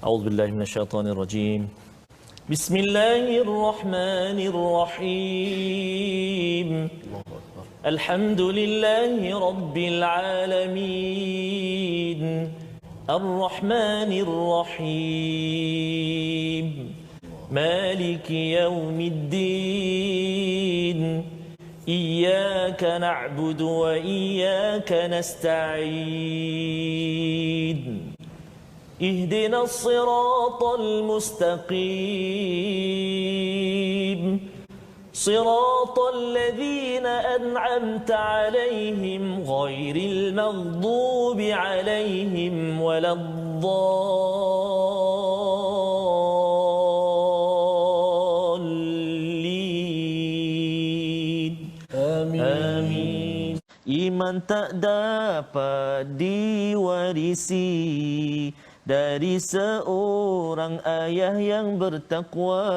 أعوذ بالله من الشيطان الرجيم. بسم الله الرحمن الرحيم. الحمد لله رب العالمين. الرحمن الرحيم. مالك يوم الدين. إياك نعبد وإياك نستعين. اهدنا الصراط المستقيم. صراط الذين أنعمت عليهم غير المغضوب عليهم ولا الضالين. آمين. Iman tak dapat diwarisi dari seorang ayah yang bertakwa.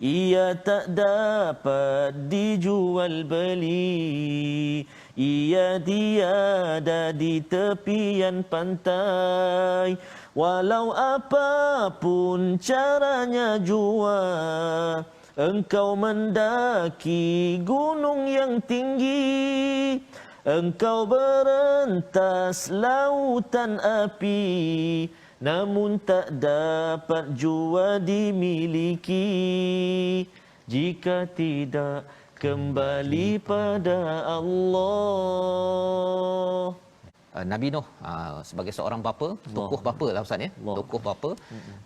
Ia tak dapat dijual beli. Ia tiada di tepian pantai. Walau apapun caranya jua, engkau mendaki gunung yang tinggi. Engkau berentas lautan api, namun tak dapat jua dimiliki jika tidak kembali pada Allah. Nabi Nuh sebagai seorang bapa, tokoh bapa lah Ustaz ya. Tokoh bapa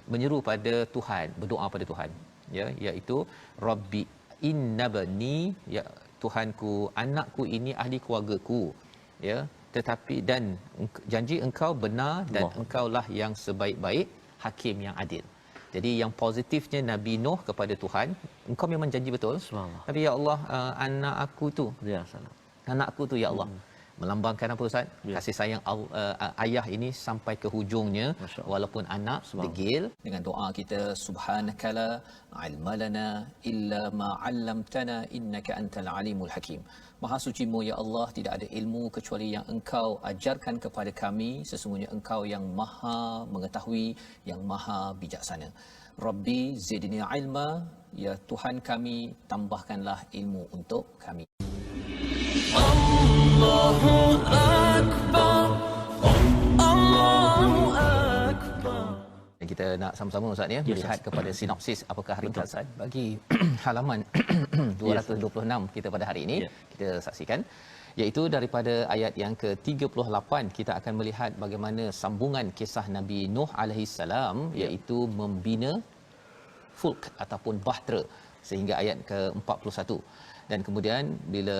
menyeru pada Tuhan, berdoa pada Tuhan, ya, iaitu Rabbi innabni, ya Tuhanku, anakku ini ahli keluargaku, ya, tetapi dan janji engkau benar dan engkaulah yang sebaik-baik hakim yang adil. Jadi yang positifnya Nabi Nuh kepada Tuhan, engkau memang janji betul. Tapi ya Allah, anak aku tu, ya salam. Anakku tu ya Allah. Melambangkan apa Ustaz? Kasih sayang ayah ini sampai ke hujungnya, walaupun anak degil. Dengan doa kita, subhanakala ilmalana illa ma 'allamtana innaka antal alimul hakim. Maha sucimu ya Allah, tidak ada ilmu kecuali yang engkau ajarkan kepada kami. Sesungguhnya engkau yang maha mengetahui, yang maha bijaksana. Rabbi zidni ilma, ya Tuhan kami, tambahkanlah ilmu untuk kami. Allahu Akbar. Allahu Akbar. Kita nak sama-sama Ustaz ya, melihat kepada sinopsis apakah ringkas bagi halaman 226 kita pada hari ini. Kita saksikan, iaitu daripada ayat yang ke-38 kita akan melihat bagaimana sambungan kisah Nabi Nuh alaihi salam, iaitu membina fulk ataupun bahtera sehingga ayat ke-41. Dan kemudian bila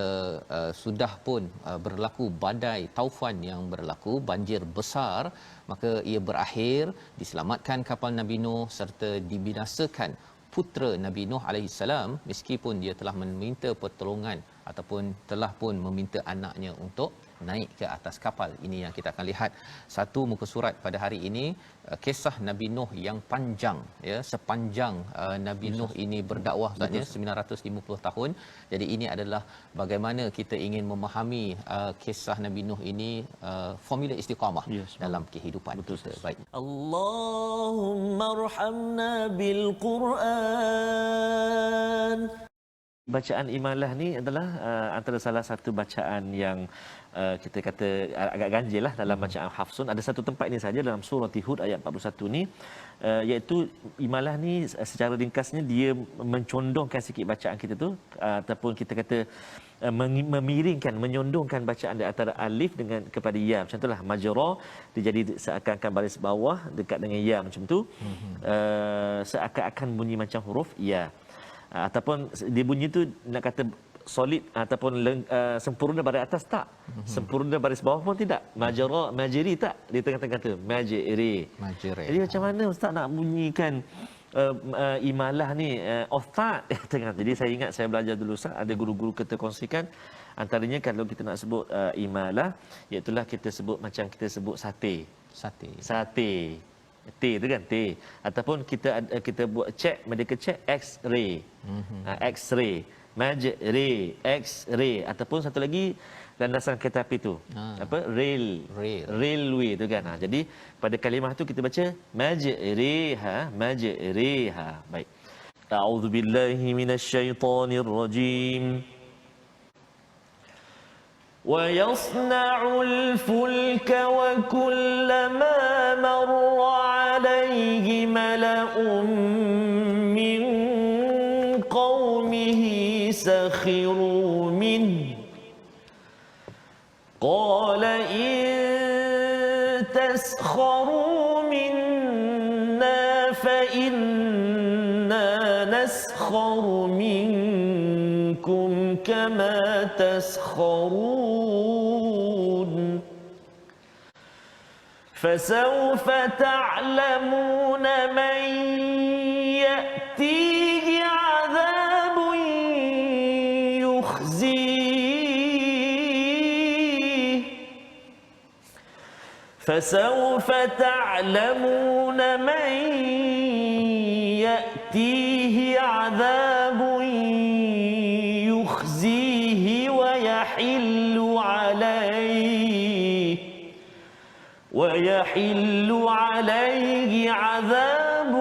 sudah pun berlaku badai taufan yang berlaku, banjir besar, maka ia berakhir diselamatkan kapal Nabi Nuh serta dibinasakan putera Nabi Nuh alaihi salam, meskipun dia telah meminta pertolongan ataupun telah pun meminta anaknya untuk naik ke atas kapal. Ini yang kita akan lihat satu muka surat pada hari ini, kisah Nabi Nuh yang panjang, ya, sepanjang Nabi Nuh ini berdakwah katanya 950 tahun. Jadi ini adalah bagaimana kita ingin memahami kisah Nabi Nuh ini, formula istiqamah dalam kehidupan kita. Baik. Allahumma arhamna bil Quran. Bacaan imalah ni adalah antara salah satu bacaan yang kita kata agak ganjil lah dalam bacaan Hafsun. Ada satu tempat ini saja dalam surah Hud ayat 41 ni, iaitu imalah ni secara ringkasnya dia mencondongkan sikit bacaan kita tu, ataupun kita kata memiringkan, menyondongkan bacaan di antara alif dengan kepada ya. Macam itulah majra dia jadi seakan-akan baris bawah dekat dengan ya macam tu. Seakan-akan bunyi macam huruf ya. Ataupun dia bunyi tu nak kata solid ataupun sempurna baris atas tak, sempurna baris bawah pun tidak, majra majri tak di tengah-tengah tu, majri. Jadi macam mana ustaz nak bunyikan imalah ni ustaz tengah. Jadi saya ingat saya belajar dulu ustaz, ada guru-guru kita kongsikan antaranya kalau kita nak sebut imalah, iaitu kita sebut macam kita sebut sate. T tu kan, T, ataupun kita buat check, medical check, X-ray. X-ray, majri, X-ray, ataupun satu lagi landasan kereta api tu. Apa? Rail. Railway tu kan. Jadi pada kalimah tu kita baca majriha, majriha. Baik. A'udzubillahi minasyaitonirrajim. ويصنع الفلك وكلما مر عليه ملأ من قومه سخروا منه قال إن تسخروا منا فإنا نسخر منكم كما تسخرون فسوف تعلمون من يأتيه عذاب يخزيه فسوف تعلمون من يأتيه عذاب يخزيه ويحل عليه عذاب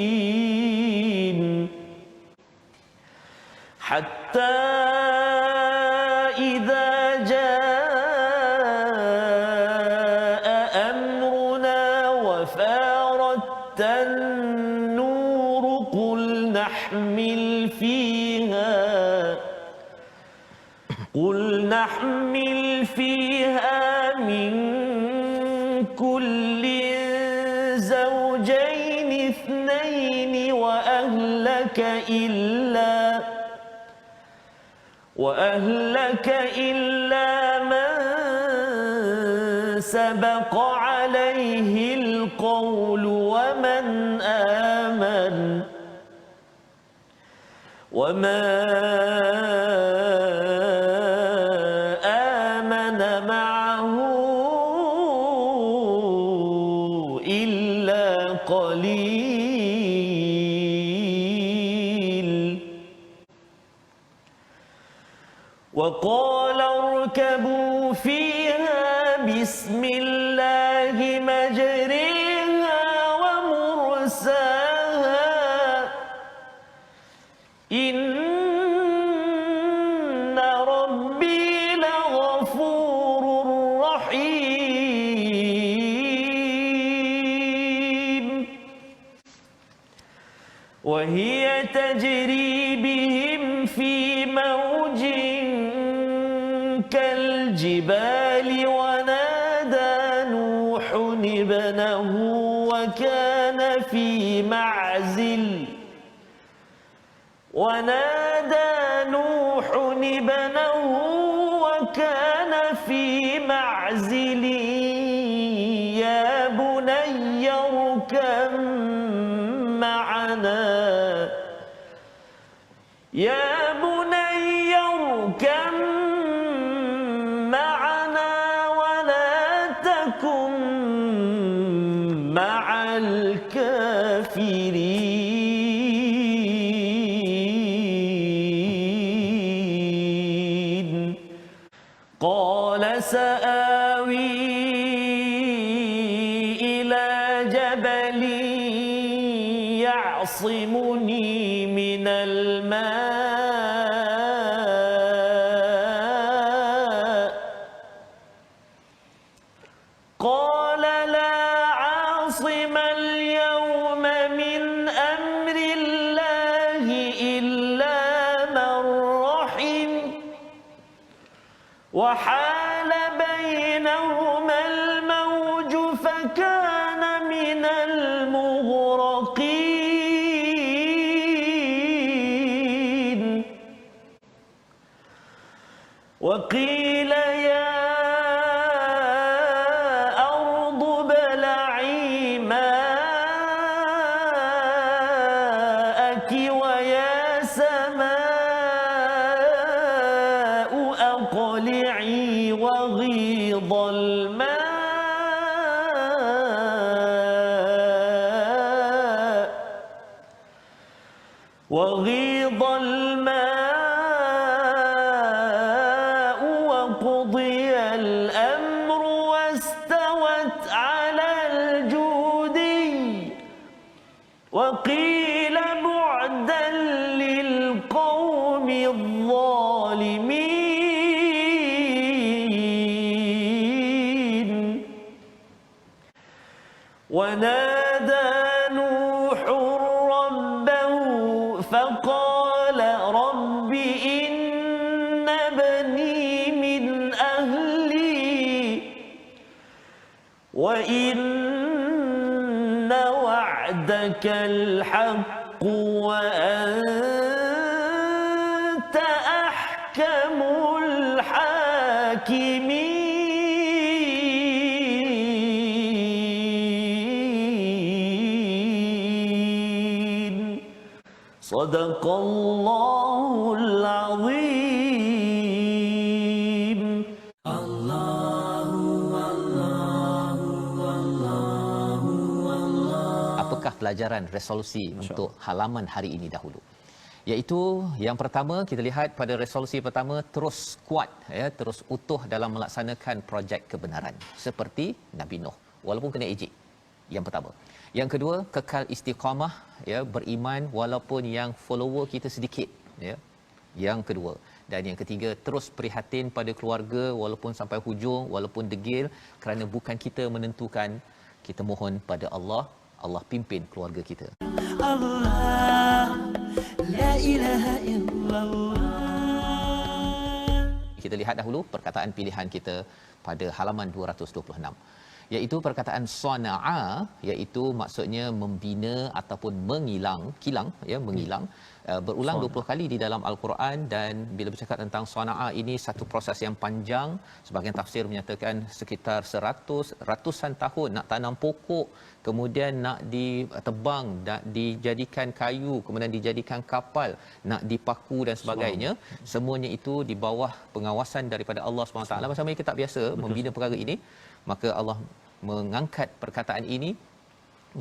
مقيم حتى إذا جاء أمرنا وفارت النور قل نحمل فيها من كل زوجين اثنين وأهلك إلا من سبق عليه القول ومن آمن وما آمن معه إلا قليل وقال اركبوا فيها بسم الله مجريها ومرساها إن ربي لغفور رحيم وهي تجري بهم في موج كالجبال ونادى نوح ابنه وكان في معزل يا بني اركب معنا ولا تكن مع الكافرين قال سآوي إلى جبل يعصمني من الماء قال لا عاصم اليوم من أمر الله إلا من رحم وحال بينهما الموج فكان من المغرقين وقيل يا أرض ابلعي ماءك ويا سماء أقلعي وغيض الماء وقيل بعدا للقوم الظالمين ونادى نوح ربه فقال رب إن ابني من أهلي وإن وعدك الحق وأنت أحكم الحاكمين صدق الله العظيم. Apakah pelajaran resolusi untuk halaman hari ini dahulu? Iaitu yang pertama, kita lihat pada resolusi pertama, terus kuat ya, terus utuh dalam melaksanakan projek kebenaran seperti Nabi Nuh walaupun kena ejek. Yang pertama. Yang kedua, kekal istiqamah ya, beriman walaupun yang follower kita sedikit ya. Yang kedua. Dan yang ketiga, terus prihatin pada keluarga walaupun sampai hujung, walaupun degil, kerana bukan kita menentukan, kita mohon pada Allah, Allah pimpin keluarga kita. Allah, la ilaha illallah. Kita lihat dahulu perkataan pilihan kita pada halaman 226. Iaitu perkataan sana'a, iaitu maksudnya membina ataupun kilang ya, mengilang. Berulang 20 kali di dalam Al-Quran, dan bila bercakap tentang sana'a ini satu proses yang panjang. Sebahagian tafsir menyatakan sekitar ratusan tahun nak tanam pokok, kemudian nak ditebang, nak dijadikan kayu, kemudian dijadikan kapal, nak dipaku dan sebagainya. Semuanya itu di bawah pengawasan daripada Allah SWT. Macam mereka tak biasa membina perkara ini, maka Allah mengangkat perkataan ini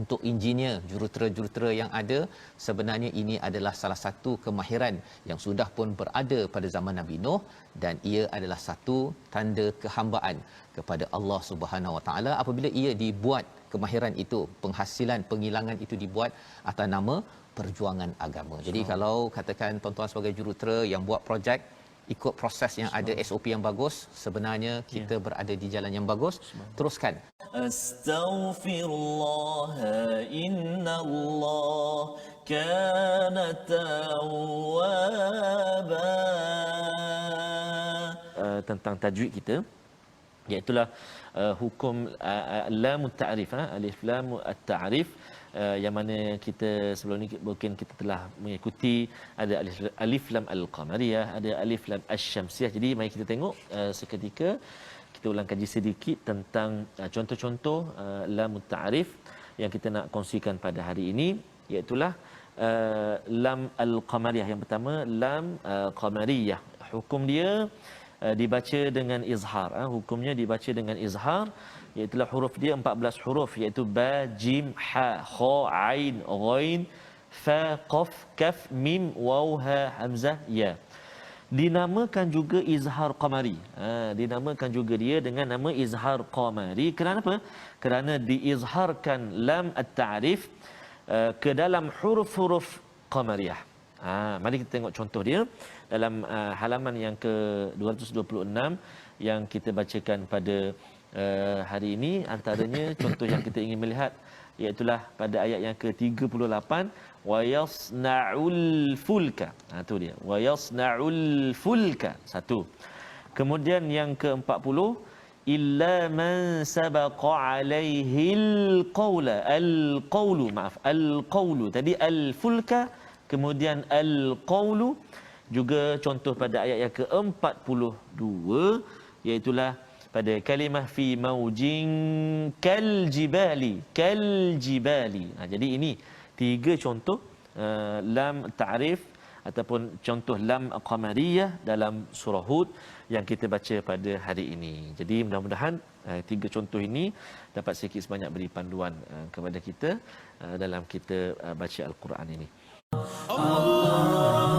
untuk engineer, jurutera-jurutera yang ada. Sebenarnya ini adalah salah satu kemahiran yang sudah pun berada pada zaman Nabi Nuh, dan ia adalah satu tanda kehambaan kepada Allah Subhanahu Wa Taala apabila ia dibuat, kemahiran itu, penghasilan pengilangan itu dibuat atas nama perjuangan agama. Jadi kalau katakan tuan-tuan sebagai jurutera yang buat projek ikut proses yang ada, SOP yang bagus, sebenarnya kita berada di jalan yang bagus. Teruskan. Astaghfirullah innallah kana tawwaba. Tentang tajwid kita, iaitulah hukum lam ta'rif, alif lam at-ta'rif, yang mana kita sebelum ni mungkin kita telah mengikuti, ada alif lam al-qamariyah, ada alif lam asy-syamsiyah. Jadi mari kita tengok seketika, kita ulang kaji sedikit tentang contoh-contoh lam ta'rif yang kita nak kongsikan pada hari ini, iaitulah lam al-qamariyah. Yang pertama, lam qamariyah, hukum dia dibaca dengan izhar. Hukumnya dibaca dengan izhar, iaitu huruf dia 14 huruf, iaitu ba, jim, ha, kha, ain, ghain, fa, qaf, kaf, mim, waw, ha, hamzah, ya. Dinamakan juga izhar qamari. Dinamakan juga dia dengan nama izhar qamari. Kenapa? Kerana diizharkan lam at-ta'rif ke dalam huruf-huruf qamariyah. Mari kita tengok contoh dia dalam halaman yang ke-226 yang kita bacakan pada hari ini. Antaranya contoh yang kita ingin melihat, iaitulah pada ayat yang ke-38, wa yasna'ul fulka. Tu dia, wa yasna'ul fulka. Satu. Kemudian yang ke-40, illa man sabaqa alaihil qawla. Al-qawlu, maaf, al-qawlu. Tadi al-fulka, kemudian al-qawlu. Juga contoh pada ayat yang ke-42, iaitulah pada kalimah fi maujin kal jibali. Jadi ini tiga contoh lam ta'rif ataupun contoh lam qamariyah dalam surah Hud yang kita baca pada hari ini. Jadi mudah-mudahan tiga contoh ini dapat sedikit sebanyak beri panduan kepada kita dalam kita baca Al-Quran ini. Allah